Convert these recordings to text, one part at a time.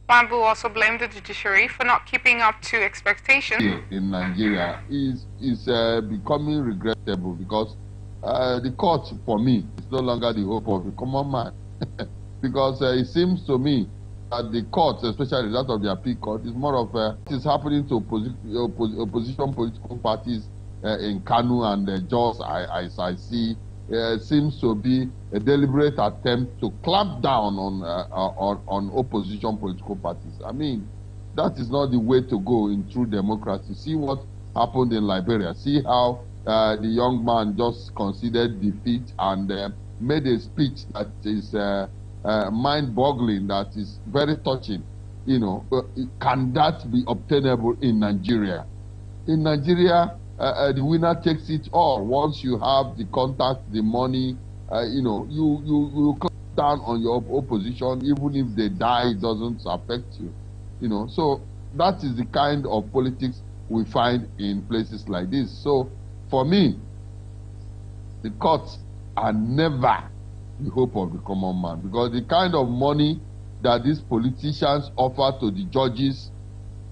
Bamboo also blamed the judiciary for not keeping up to expectations. In Nigeria is becoming regrettable because the court, for me, is no longer the hope of the common man. Because it seems to me that the court, especially that of the appeal court, is more of what is happening to opposition political parties in Kanu and Jos, I see, seems to be a deliberate attempt to clamp down on opposition political parties. I mean, that is not the way to go in true democracy. See what happened in Liberia. See how the young man just considered defeat and made a speech that is mind-boggling, that is very touching. You know, can that be obtainable in Nigeria? In Nigeria, the winner takes it all. Once you have the contact, the money, you know, you come down on your opposition, even if they die, it doesn't affect you. You know, so that is the kind of politics we find in places like this. So, for me, the courts are never the hope of the common man, because the kind of money that these politicians offer to the judges,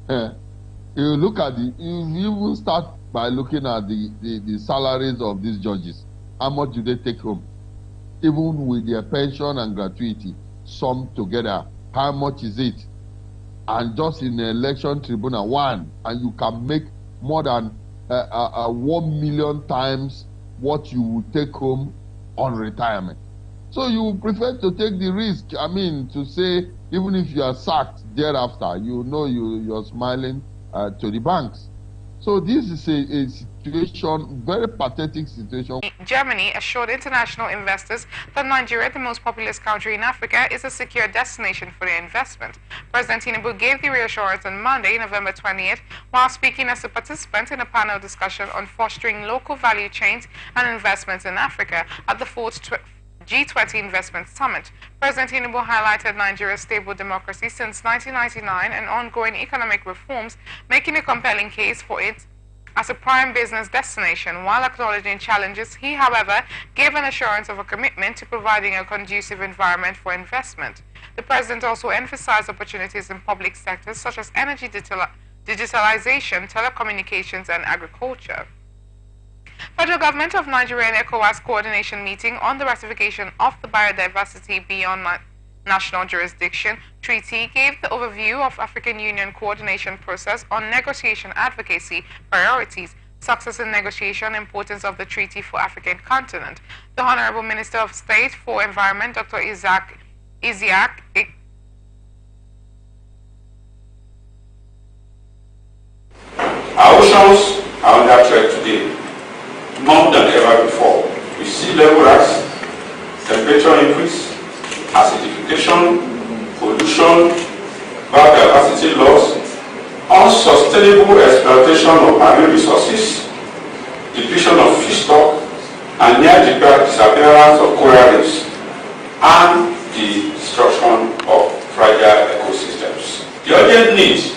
you look at you even start by looking at the salaries of these judges. How much do they take home? Even with their pension and gratuity, sum together, how much is it? And just in the election tribunal, and you can make more than 1 million times what you would take home on retirement. So you prefer to take the risk, I mean, to say, even if you are sacked thereafter, you know you're smiling to the banks. So this is a situation, very pathetic situation. Germany assured international investors that Nigeria, the most populous country in Africa, is a secure destination for their investment. President Tinubu gave the reassurance on Monday, November 20th, while speaking as a participant in a panel discussion on fostering local value chains and investments in Africa at the 4th G20 Investment Summit. President Tinubu highlighted Nigeria's stable democracy since 1999 and ongoing economic reforms, making a compelling case for it as a prime business destination. While acknowledging challenges, he, however, gave an assurance of a commitment to providing a conducive environment for investment. The president also emphasized opportunities in public sectors such as energy digitalization, telecommunications, and agriculture. Federal Government of Nigeria and ECOWAS coordination meeting on the ratification of the Biodiversity Beyond National Jurisdiction Treaty gave the overview of African Union coordination process on negotiation advocacy, priorities, success in negotiation, importance of the treaty for African continent. The Honorable Minister of State for Environment, Dr. Isiaq Our oceans are under threat today, more than ever before. We see level rise, temperature increase, acidification, pollution, biodiversity loss, unsustainable exploitation of marine resources, depletion of fish stock, and near disappearance of coral reefs, and the destruction of fragile ecosystems. The urgent need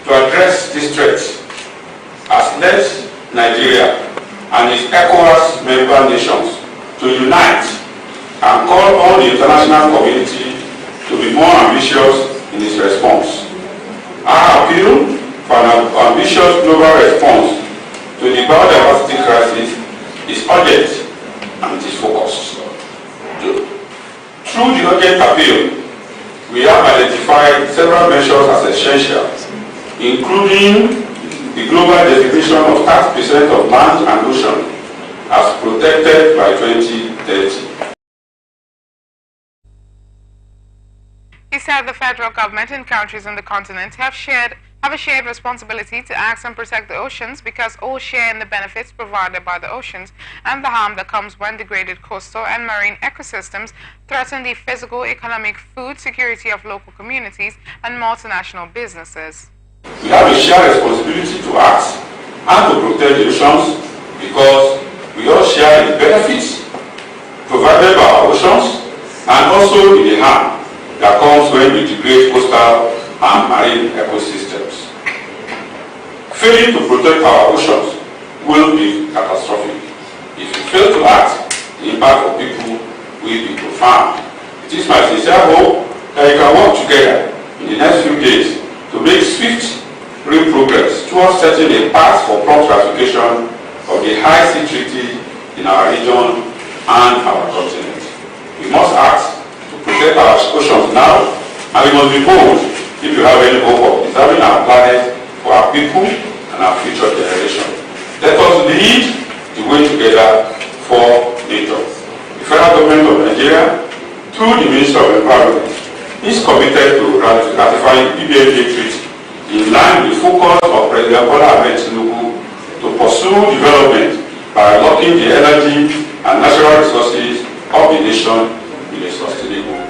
to address this threat has led Nigeria and its ECOWAS member nations to unite and call on the international community to be more ambitious in its response. Our appeal for an ambitious global response to the biodiversity crisis is urgent and it is focused. Through the urgent appeal, we have identified several measures as essential, including the global definition of 30% of land and ocean as protected by 2030. He said the federal government and countries on the continent have a shared responsibility to act and protect the oceans, because all share in the benefits provided by the oceans and the harm that comes when degraded coastal and marine ecosystems threaten the physical, economic, food security of local communities and multinational businesses. We have a shared responsibility to act and to protect the oceans, because we all share the benefits provided by our oceans and also in the harm that comes when we degrade coastal and marine ecosystems. Failing to protect our oceans will be catastrophic. If we fail to act, the impact of people will be profound. It is my sincere hope that we can work together in the next few days to make swift real progress towards setting a path for prompt ratification of the high sea treaty in our region and our continent. We must act to protect our oceans now, and we must be bold if you have any hope of preserving our planet for our people and our future generations. Let us lead the way together for nature. The federal government of Nigeria, through the Ministry of Environment, is committed to ratifying the BBNJ Treaty in line with the focus of President Bola Ahmed Tinubu to pursue development by unlocking the energy and natural resources of the nation in a sustainable.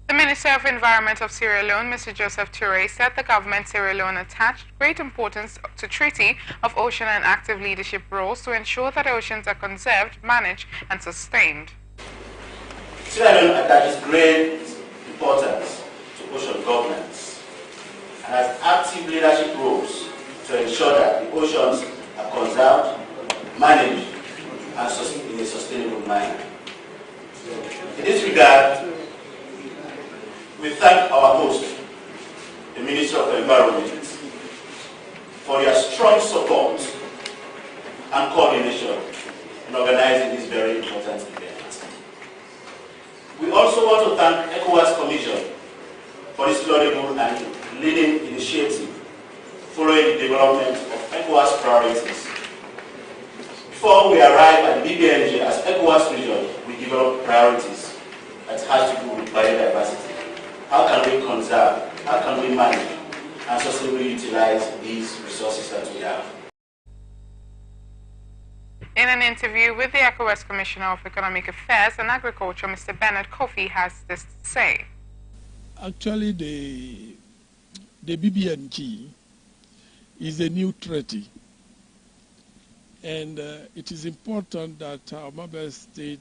The Minister of Environment of Sierra Leone, Mr. Joseph Toure, said the government Sierra Leone attached great importance to Treaty of Ocean and active leadership roles to ensure that oceans are conserved, managed, and sustained. Sierra Leone attaches great importance to ocean governance and has active leadership roles to ensure that the oceans are conserved, managed, and in a sustainable manner. In this regard, we thank our host, the Minister of Environment, for their strong support and coordination in organizing this very important event. We also want to thank ECOWAS Commission for this laudable and leading initiative following the development of ECOWAS priorities. Before we arrive at the BBNJ as ECOWAS region, we develop priorities that has to do with biodiversity. How can we conserve, how can we manage and sustainably utilize these resources that we have? In an interview with the ECOWAS Commissioner of Economic Affairs and Agriculture, Mr. Bernard Kofi has this to say. Actually, the BBNG is a new treaty, and it is important that our member state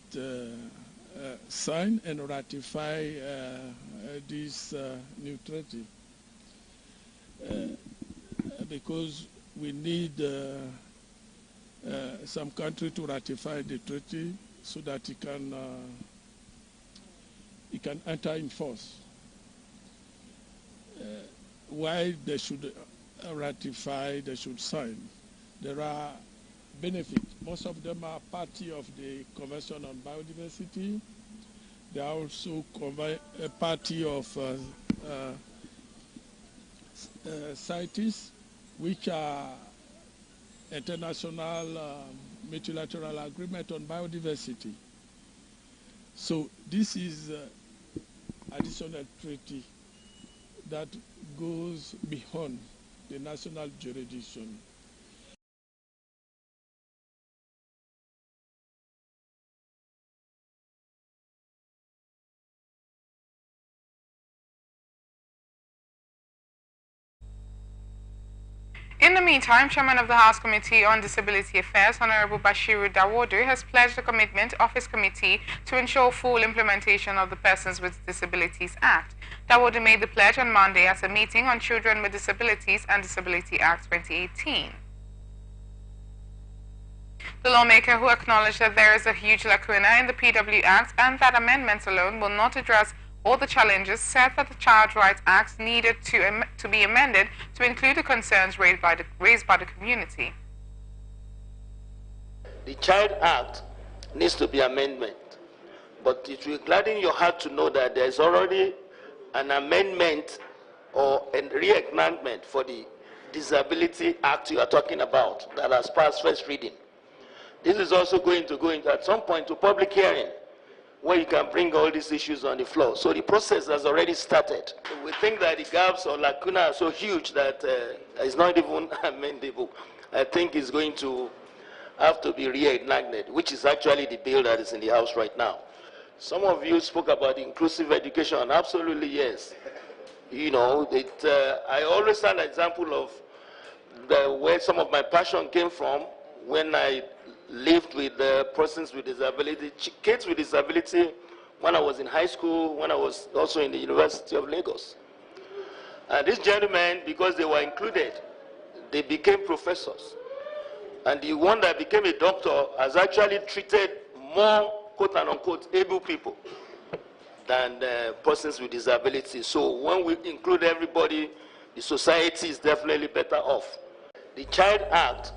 sign and ratify this new treaty because we need some country to ratify the treaty so that it can enter in force. Why they should ratify, they should sign. There are benefits. Most of them are party of the Convention on Biodiversity. They are also a party of CITES, which are international multilateral agreement on biodiversity. So this is additional treaty that goes beyond the national jurisdiction. In the meantime, Chairman of the House Committee on Disability Affairs, Honorable Bashiru Dawodu, has pledged the commitment of his committee to ensure full implementation of the Persons with Disabilities Act. Dawodu made the pledge on Monday at a meeting on Children with Disabilities and Disability Act 2018. The lawmaker, who acknowledged that there is a huge lacuna in the PW Act and that amendments alone will not address all the challenges, said that the Child Rights Act needed to be amended to include the concerns raised by the community. The Child Act needs to be amended, but it will gladden your heart to know that there is already an amendment or a reenactment for the Disability Act you are talking about that has passed first reading. This is also going to go into at some point to public hearing, where you can bring all these issues on the floor. So the process has already started. We think that the gaps or lacuna are so huge that it's not even amendable. I think it's going to have to be reenacted, which is actually the bill that is in the House right now. Some of you spoke about inclusive education. Absolutely, yes. You know, I always had an example of where some of my passion came from when I lived with persons with disability, kids with disability, when I was in high school, when I was also in the University of Lagos. And these gentlemen, because they were included, they became professors. And the one that became a doctor has actually treated more, quote and unquote, able people. than persons with disabilities. So when we include everybody, the society is definitely better off. The Child Act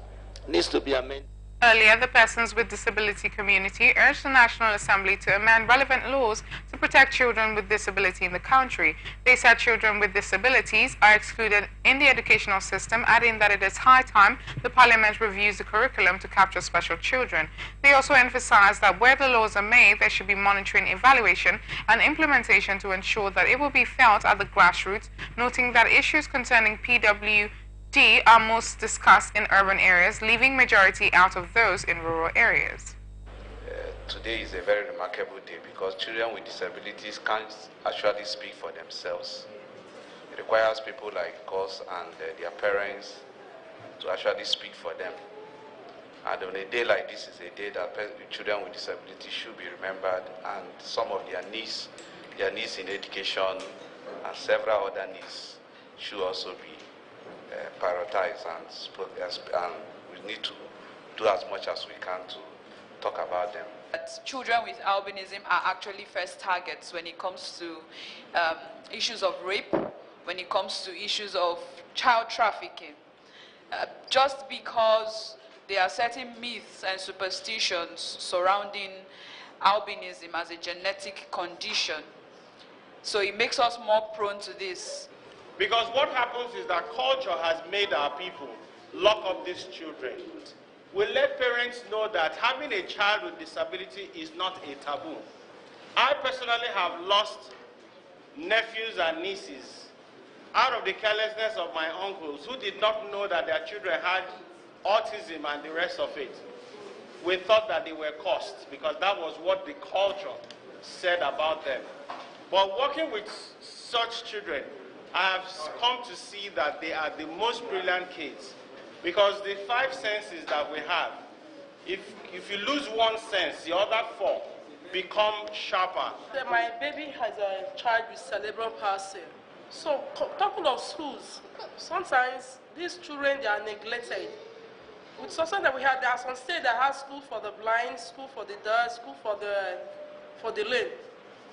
needs to be amended. Earlier, the persons with disability community urged the National Assembly to amend relevant laws to protect children with disability in the country. They said children with disabilities are excluded in the educational system, adding that it is high time the Parliament reviews the curriculum to capture special children. They also emphasized that where the laws are made, there should be monitoring, evaluation, and implementation to ensure that it will be felt at the grassroots, noting that issues concerning PWD are most discussed in urban areas, leaving majority out of those in rural areas. Today is a very remarkable day because children with disabilities can't actually speak for themselves. It requires people like us and their parents to actually speak for them. And on a day like this is a day that children with disabilities should be remembered, and some of their needs in education and several other needs should also be prioritized, and we need to do as much as we can to talk about them. That children with albinism are actually first targets when it comes to issues of rape, when it comes to issues of child trafficking. Just because there are certain myths and superstitions surrounding albinism as a genetic condition, so it makes us more prone to this. Because what happens is that culture has made our people lock up these children. We let parents know that having a child with disability is not a taboo. I personally have lost nephews and nieces out of the carelessness of my uncles who did not know that their children had autism and the rest of it. We thought that they were cursed because that was what the culture said about them. But working with such children, I have come to see that they are the most brilliant kids, because the 5 senses that we have, if you lose one sense, the other 4 become sharper. My baby has a child with cerebral palsy. So talking of schools, sometimes these children, they are neglected. With something that we have, there are some states that have school for the blind, school for the deaf, school for the lame.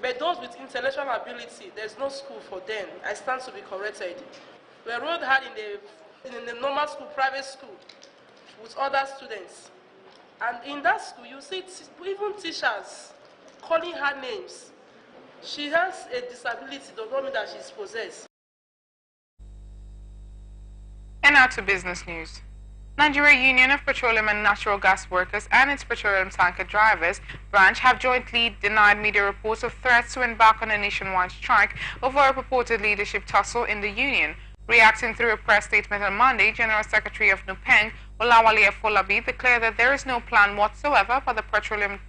But those with intellectual ability, there's no school for them. I stand to be corrected. We are rolled hard in the normal school, private school, with other students. And in that school, you see even teachers calling her names. She has a disability, does not mean that she's possessed. And now to business news. Nigeria Union of Petroleum and Natural Gas Workers and its petroleum tanker drivers branch have jointly denied media reports of threats to embark on a nationwide strike over a purported leadership tussle in the union. Reacting through a press statement on Monday, General Secretary of NUPENG, Olawale Afolabi, declared that there is no plan whatsoever for the petroleum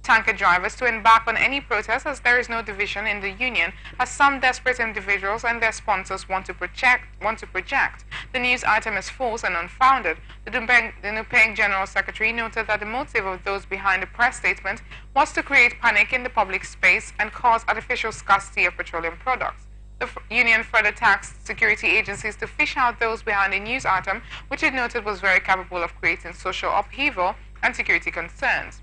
tanker drivers to embark on any protest, as there is no division in the union, as some desperate individuals and their sponsors want to project. The news item is false and unfounded. The NUPENG General Secretary noted that the motive of those behind the press statement was to create panic in the public space and cause artificial scarcity of petroleum products. The union further tasked security agencies to fish out those behind the news item, which it noted was very capable of creating social upheaval and security concerns.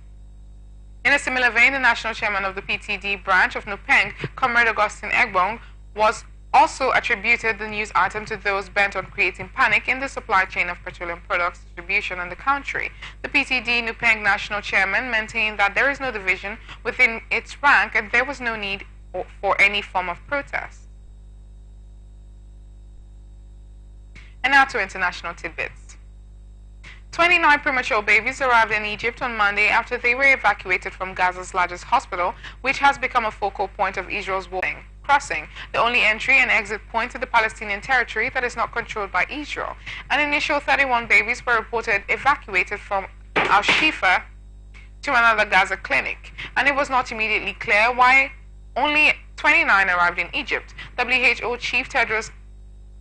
In a similar vein, the national chairman of the PTD branch of NUPENG, Comrade Augustine Egbong, was also attributed the news item to those bent on creating panic in the supply chain of petroleum products distribution in the country. The PTD NUPENG national chairman maintained that there is no division within its rank and there was no need for any form of protest. And now to international tidbits. 29 premature babies arrived in Egypt on Monday after they were evacuated from Gaza's largest hospital, which has become a focal point of Israel's war crossing, the only entry and exit point to the Palestinian territory that is not controlled by Israel. An initial 31 babies were reported evacuated from Al-Shifa to another Gaza clinic, and it was not immediately clear why only 29 arrived in Egypt. WHO Chief Tedros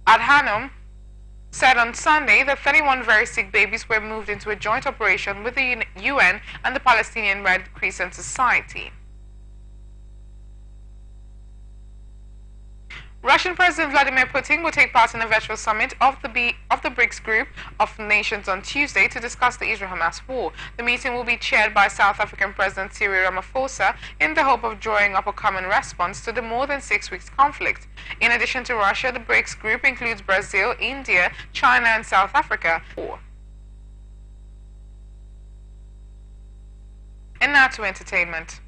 Adhanom said on Sunday that 31 very sick babies were moved into a joint operation with the UN and the Palestinian Red Crescent Society. Russian President Vladimir Putin will take part in a virtual summit of the BRICS group of nations on Tuesday to discuss the Israel-Hamas war. The meeting will be chaired by South African President Cyril Ramaphosa in the hope of drawing up a common response to the more than 6 weeks conflict. In addition to Russia, the BRICS group includes Brazil, India, China, and South Africa. And now to entertainment.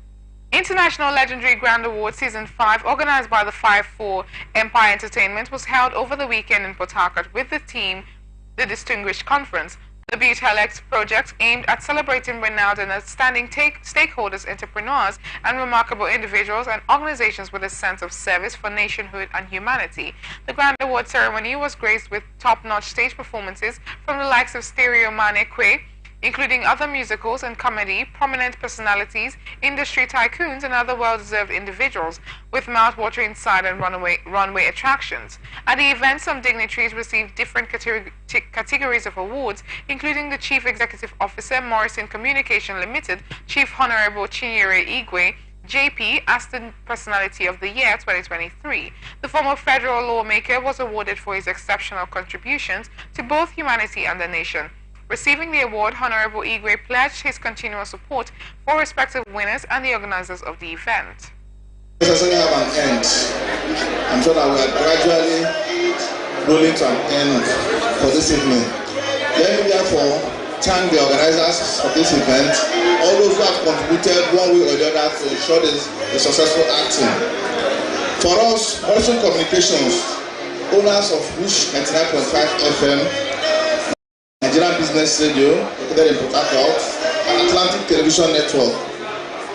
International Legendary Grand Award Season 5, organized by the 5-4 Empire Entertainment, was held over the weekend in Port Harcourt with the theme, The Distinguished Conference. The Beautelect project aimed at celebrating renowned and outstanding stakeholders, entrepreneurs, and remarkable individuals and organizations with a sense of service for nationhood and humanity. The Grand Award ceremony was graced with top-notch stage performances from the likes of Stereo Mane Kwe, including other musicals and comedy, prominent personalities, industry tycoons, and other well-deserved individuals, with mouth-watering side and runway attractions. At the event, some dignitaries received different categories of awards, including the Chief Executive Officer, Morrison Communication Limited, Chief Honorable Chinyere Igwe, JP, as the Personality of the Year 2023. The former federal lawmaker was awarded for his exceptional contributions to both humanity and the nation. Receiving the award, Honorable Igwe pledged his continual support for respective winners and the organizers of the event. Necessarily have an end. I'm sure that we are gradually rolling to an end for this evening. Let me therefore thank the organizers of this event, all those who have contributed one way or the other to ensure the successful acting. For us, Morrison Communications, owners of which 99.5 FM, Nigerian Business Radio, located in Port Harcourt, and Atlantic Television Network,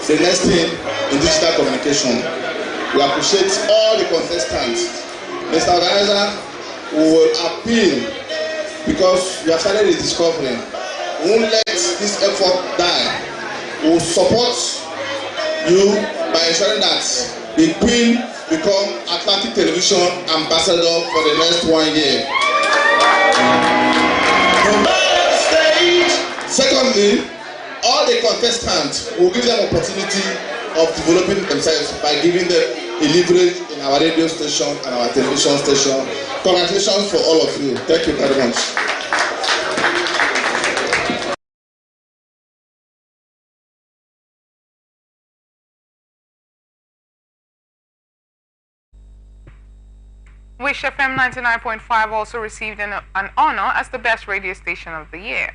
the next thing in digital communication. We appreciate all the contestants. Mr. Organizer, we will appeal because we have started the discovery. We won't let this effort die. We will support you by ensuring that the Queen become Atlantic Television Ambassador for the next 1 year. Secondly, all the contestants will give them opportunity of developing themselves by giving them a leverage in our radio station and our television station. Congratulations for all of you. Thank you very much. Wish FM 99.5 also received an honor as the best radio station of the year.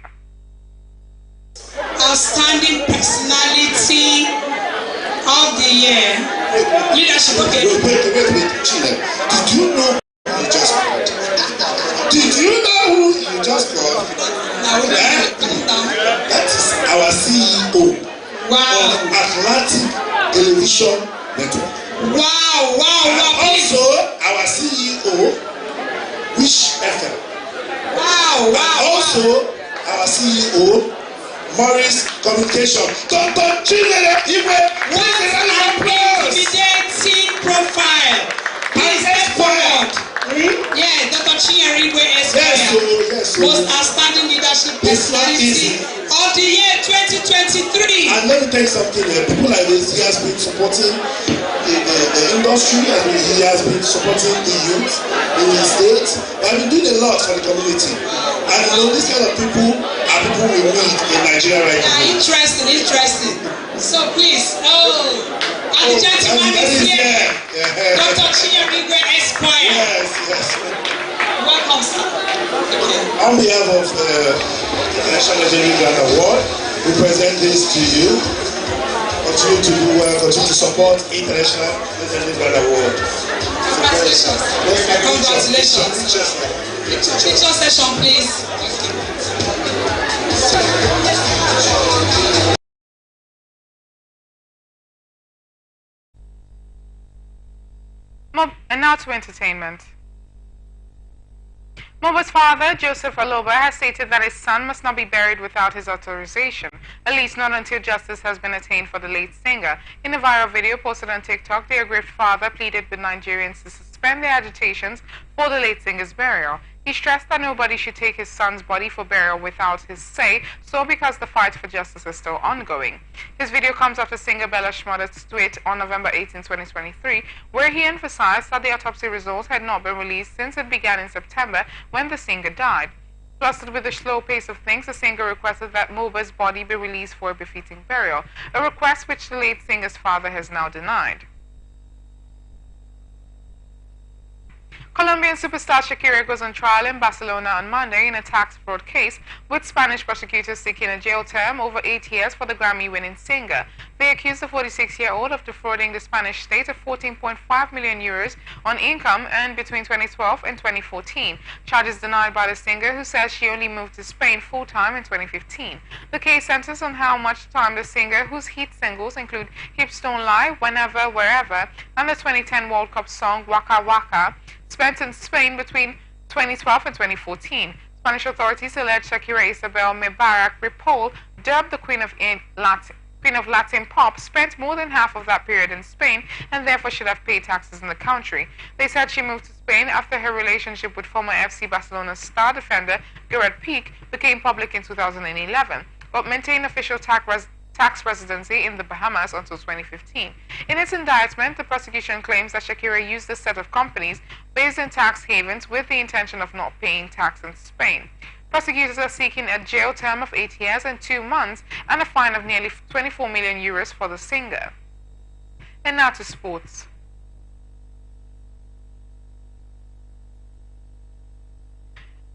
Outstanding personality of the year. Leadership, okay. Wait, Chile. Did you know who you just called? Did you know who you just called? That is our CEO of Atlantic Television Network. Wow. Also, our CEO, Wish FM. Wow. Also, our CEO, Morris Communication. Dr. Chinyere Igwe. What an intimidating profile. Please step forward. Yeah, Dr. Chinyere Igwe Esquire. Yes. Most outstanding leadership personality of the year 2023. And let me tell you something. People like this, he has been supporting the industry, and he has been supporting the youth in his state. He has been doing a lot for the community. And you know, these kind of people are people we need in Nigeria right now. Interesting. So please, and the gentleman is here. Dr. Chinyere Igwe Esquire. Yes. Welcome, sir. Okay. On behalf of the National Legendary Grand Award, we present this to you. Continue to do well, continue to support International Legendary Grand Award. Congratulations. Picture session, please. And now to entertainment. Moba's father, Joseph Aloba, has stated that his son must not be buried without his authorization, at least not until justice has been attained for the late singer. In a viral video posted on TikTok, the aggrieved father pleaded with Nigerians to suspend their agitations for the late singer's burial. He stressed that nobody should take his son's body for burial without his say, so because the fight for justice is still ongoing. His video comes after singer Bella Shmurda's tweet on November 18, 2023, where he emphasized that the autopsy results had not been released since it began in September when the singer died. Flustered with the slow pace of things, the singer requested that Moba's body be released for a befitting burial, a request which the late singer's father has now denied. Colombian superstar Shakira goes on trial in Barcelona on Monday in a tax fraud case, with Spanish prosecutors seeking a jail term over 8 years for the Grammy-winning singer. They accuse the 46-year-old of defrauding the Spanish state of 14.5 million euros on income earned between 2012 and 2014. Charges denied by the singer, who says she only moved to Spain full-time in 2015. The case centers on how much time the singer, whose hit singles include Hips Don't Lie, Whenever, Wherever, and the 2010 World Cup song Waka Waka, spent in Spain between 2012 and 2014. Spanish authorities allege Shakira Isabel Mebarak Ripoll, dubbed the Queen of Latin Pop, spent more than half of that period in Spain and therefore should have paid taxes in the country. They said she moved to Spain after her relationship with former FC Barcelona star defender Gerard Piqué became public in 2011, but maintained official tax residency in the Bahamas until 2015. In its indictment, the prosecution claims that Shakira used a set of companies based in tax havens with the intention of not paying tax in Spain. Prosecutors are seeking a jail term of 8 years and 2 months and a fine of nearly 24 million euros for the singer. And now to sports.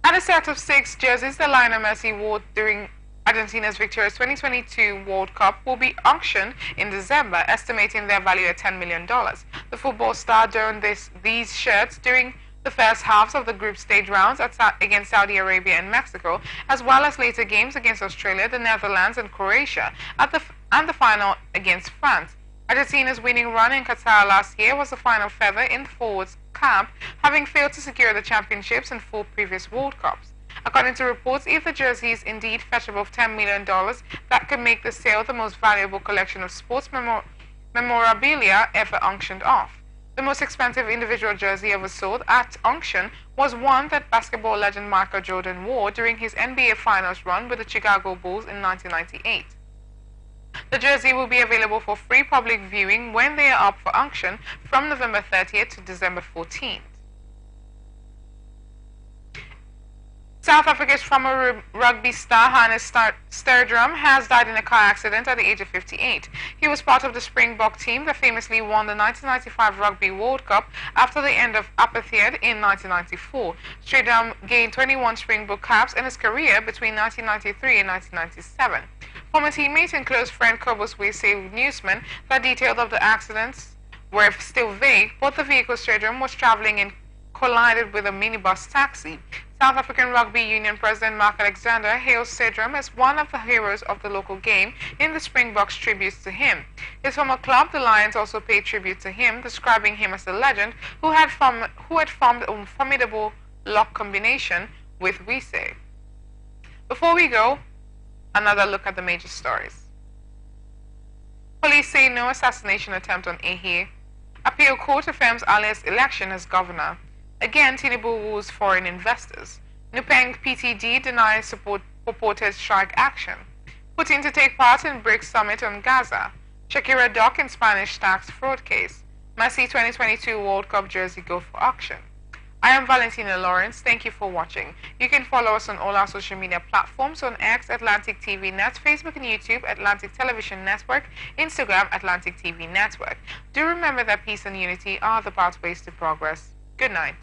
At a set of 6 jerseys, the Lionel Messi wore during Argentina's victorious 2022 World Cup will be auctioned in December, estimating their value at $10 million. The football star donned these shirts during the first halves of the group stage rounds against Saudi Arabia and Mexico, as well as later games against Australia, the Netherlands, and Croatia, and the final against France. Argentina's winning run in Qatar last year was the final feather in the forwards' cap, having failed to secure the championships in 4 previous World Cups. According to reports, if the jersey is indeed fetch above $10 million, that could make the sale the most valuable collection of sports memorabilia ever auctioned off. The most expensive individual jersey ever sold at auction was one that basketball legend Michael Jordan wore during his NBA Finals run with the Chicago Bulls in 1998. The jersey will be available for free public viewing when they are up for auction from November 30th to December 14th. South Africa's former rugby star Hannes Sterdrum has died in a car accident at the age of 58. He was part of the Springbok team that famously won the 1995 Rugby World Cup after the end of apartheid in 1994. Sterdrum gained 21 Springbok caps in his career between 1993 and 1997. Former teammate and close friend Kobus Wese Newsman that details of the accidents were still vague, but the vehicle Sterdrum was traveling in collided with a minibus taxi. South African Rugby Union President Mark Alexander hails Sterdrum as one of the heroes of the local game in the Springboks tributes to him. His former club, the Lions, also paid tribute to him, describing him as a legend who had formed a formidable lock combination with Wise. Before we go, another look at the major stories. Police say no assassination attempt on Ehe. Appeal court affirms Ali's election as governor. Again, Tinubu woos foreign investors. Nupeng PTD denies support purported strike action. Putin to take part in BRICS summit on Gaza. Shakira dock in Spanish tax fraud case. Messi 2022 World Cup jersey go for auction. I am Valentina Lawrence. Thank you for watching. You can follow us on all our social media platforms: on X, Atlantic TV Net, Facebook and YouTube, Atlantic Television Network, Instagram, Atlantic TV Network. Do remember that peace and unity are the pathways to progress. Good night.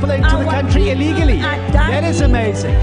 people into the country illegally. That is amazing.